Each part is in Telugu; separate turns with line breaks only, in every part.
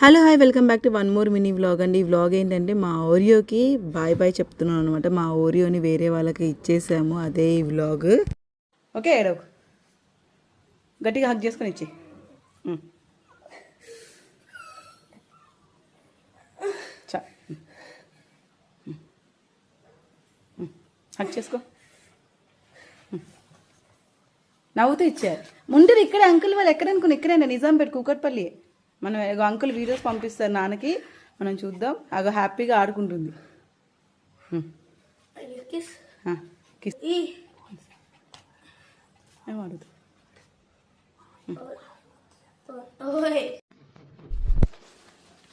Hello hi welcome back to one more mini vlog అండి. ఈ వ్లాగ్ ఏంటంటే మా ఓరియోకి బాయ్ బాయ్ చెప్తున్నాను అనమాట. మా ఓరియోని వేరే వాళ్ళకి ఇచ్చేసాము, అదే ఈ వ్లాగ్. ఓకే ఏడవకు, గట్టిగా హక్ చేసుకొని ఇచ్చి హక్ చేసుకో. నవ్వుతూ ఇచ్చారు. ముందు ఇక్కడే అంకుల్ వాళ్ళు ఎక్కడ అనుకుని ఇక్కడైనా నిజాంపేట కూకట్పల్లి. మనం అంకుల్ వీడియోస్ పంపిస్తారు నాన్నకి, మనం చూద్దాం. అగో హ్యాపీగా ఆడుకుంటుంది. ఏమాడుతుంది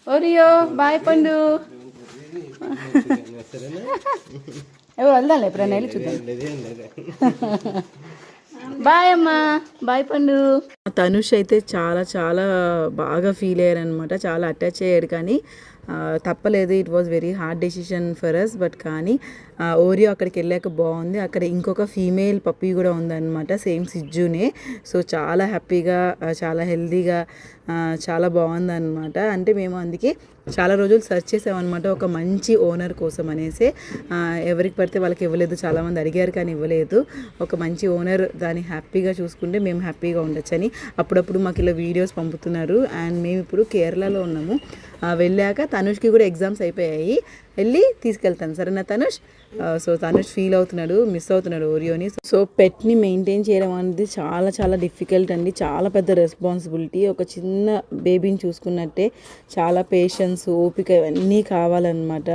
ఓరియో బాయ్ పండు. ఎవరు వెళ్దాం ఎప్పుడైనా వెళ్ళి చూద్దాం. బాయ్ అమ్మా, బాయ్ పండు. తనుష్ అయితే చాలా చాలా బాగా ఫీల్ అయ్యారు అనమాట, చాలా అటాచ్ అయ్యాడు. కానీ తప్పలేదు, it was very hard decision for us. But కానీ ఓరియో అక్కడికి వెళ్ళాక బాగుంది. అక్కడ ఇంకొక ఫీమేల్ పప్పీ కూడా ఉందన్నమాట, సేమ్ సిజ్జునే. సో చాలా హ్యాపీగా, చాలా హెల్తీగా, చాలా బాగుందన్నమాట. అంటే మేము అందుకే చాలా రోజులు సెర్చ్ చేసామన్నమాట ఒక మంచి ఓనర్ కోసం అనేసి. ఎవరికి పడితే వాళ్ళకి ఇవ్వలేదు, చాలామంది అడిగారు కానీ ఇవ్వలేదు. ఒక మంచి ఓనర్ దాన్ని హ్యాపీగా చూసుకుంటే మేము హ్యాపీగా ఉండొచ్చని అప్పుడప్పుడు మాకు ఇలా వీడియోస్ పంపుతున్నారు. అండ్ మేము ఇప్పుడు కేరళలో ఉన్నాము. వెళ్ళాక తనుష్కి కూడా ఎగ్జామ్స్ అయిపోయాయి, వెళ్ళి తీసుకెళ్తాను సరేనా తనుష్. సో తనుష్ ఫీల్ అవుతున్నాడు, మిస్ అవుతున్నాడు ఓరియోని. సో పెట్ని మెయింటైన్ చేయడం అనేది చాలా చాలా డిఫికల్ట్ అండి, చాలా పెద్ద రెస్పాన్సిబిలిటీ. ఒక చిన్న బేబీని చూసుకున్నట్టే చాలా పేషెన్స్, ఓపిక ఇవన్నీ కావాలన్నమాట.